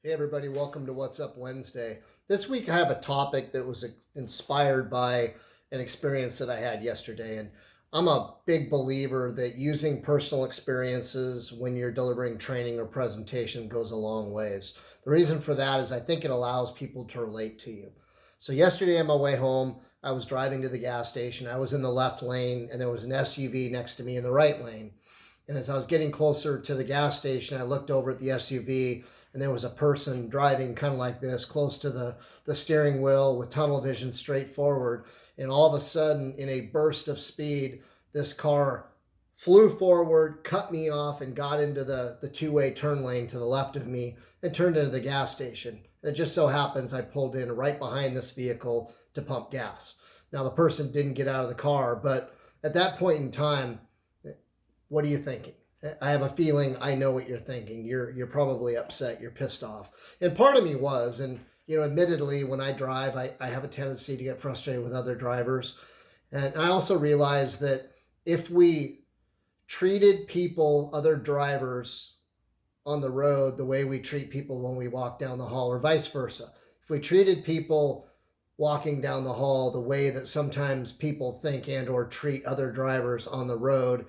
Hey everybody, welcome to What's Up Wednesday. This week I have a topic that was inspired by an experience that I had yesterday. And I'm a big believer that using personal experiences when you're delivering training or presentation goes a long ways. The reason for that is I think it allows people to relate to you. So yesterday on my way home, I was driving to the gas station. I was in the left lane and there was an SUV next to me in the right lane. And as I was getting closer to the gas station, I looked over at the SUV and there was a person driving kind of like this, close to the steering wheel with tunnel vision straight forward. And all of a sudden, in a burst of speed, this car flew forward, cut me off, and got into the two-way turn lane to the left of me and turned into the gas station. And it just so happens I pulled in right behind this vehicle to pump gas. Now, the person didn't get out of the car, but at that point in time, what are you thinking? I have a feeling I know what you're thinking. You're probably upset. You're pissed off. And part of me was, and admittedly, when I drive, I have a tendency to get frustrated with other drivers. And I also realize that if we treated people, other drivers on the road, the way we treat people when we walk down the hall, or vice versa, if we treated people walking down the hall the way that sometimes people think and or treat other drivers on the road,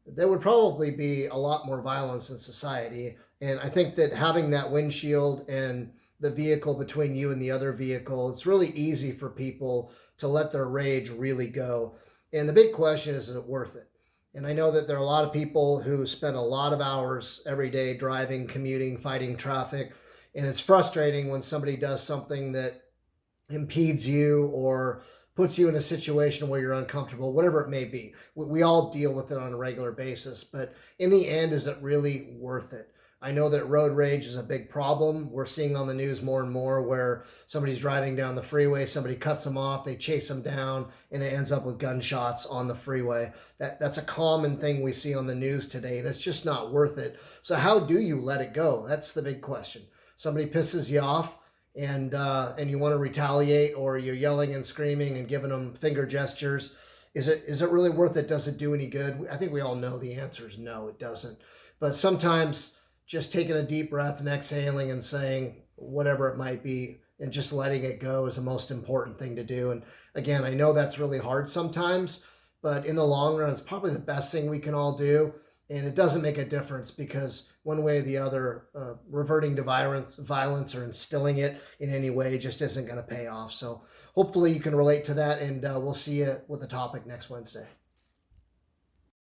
there would probably be a lot more violence in society. And I think that having that windshield and the vehicle between you and the other vehicle, it's really easy for people to let their rage really go. And the big question is it worth it? And I know that there are a lot of people who spend a lot of hours every day driving, commuting, fighting traffic. And it's frustrating when somebody does something that impedes you or puts you in a situation where you're uncomfortable, whatever it may be. We all deal with it on a regular basis, but in the end, is it really worth it? I know that road rage is a big problem. We're seeing on the news more and more where somebody's driving down the freeway, somebody cuts them off, they chase them down, and it ends up with gunshots on the freeway. That's a common thing we see on the news today, and it's just not worth it. So how do you let it go? That's the big question. Somebody pisses you off, and you want to retaliate, or you're yelling and screaming and giving them finger gestures. Is it really worth it? Does it do any good? I think we all know the answer is no, it doesn't. But sometimes just taking a deep breath and exhaling and saying whatever it might be and just letting it go is the most important thing to do. And again, I know that's really hard sometimes, but in the long run, it's probably the best thing we can all do. And it doesn't make a difference because one way or the other, reverting to violence or instilling it in any way just isn't going to pay off. So hopefully you can relate to that, and we'll see you with the topic next Wednesday.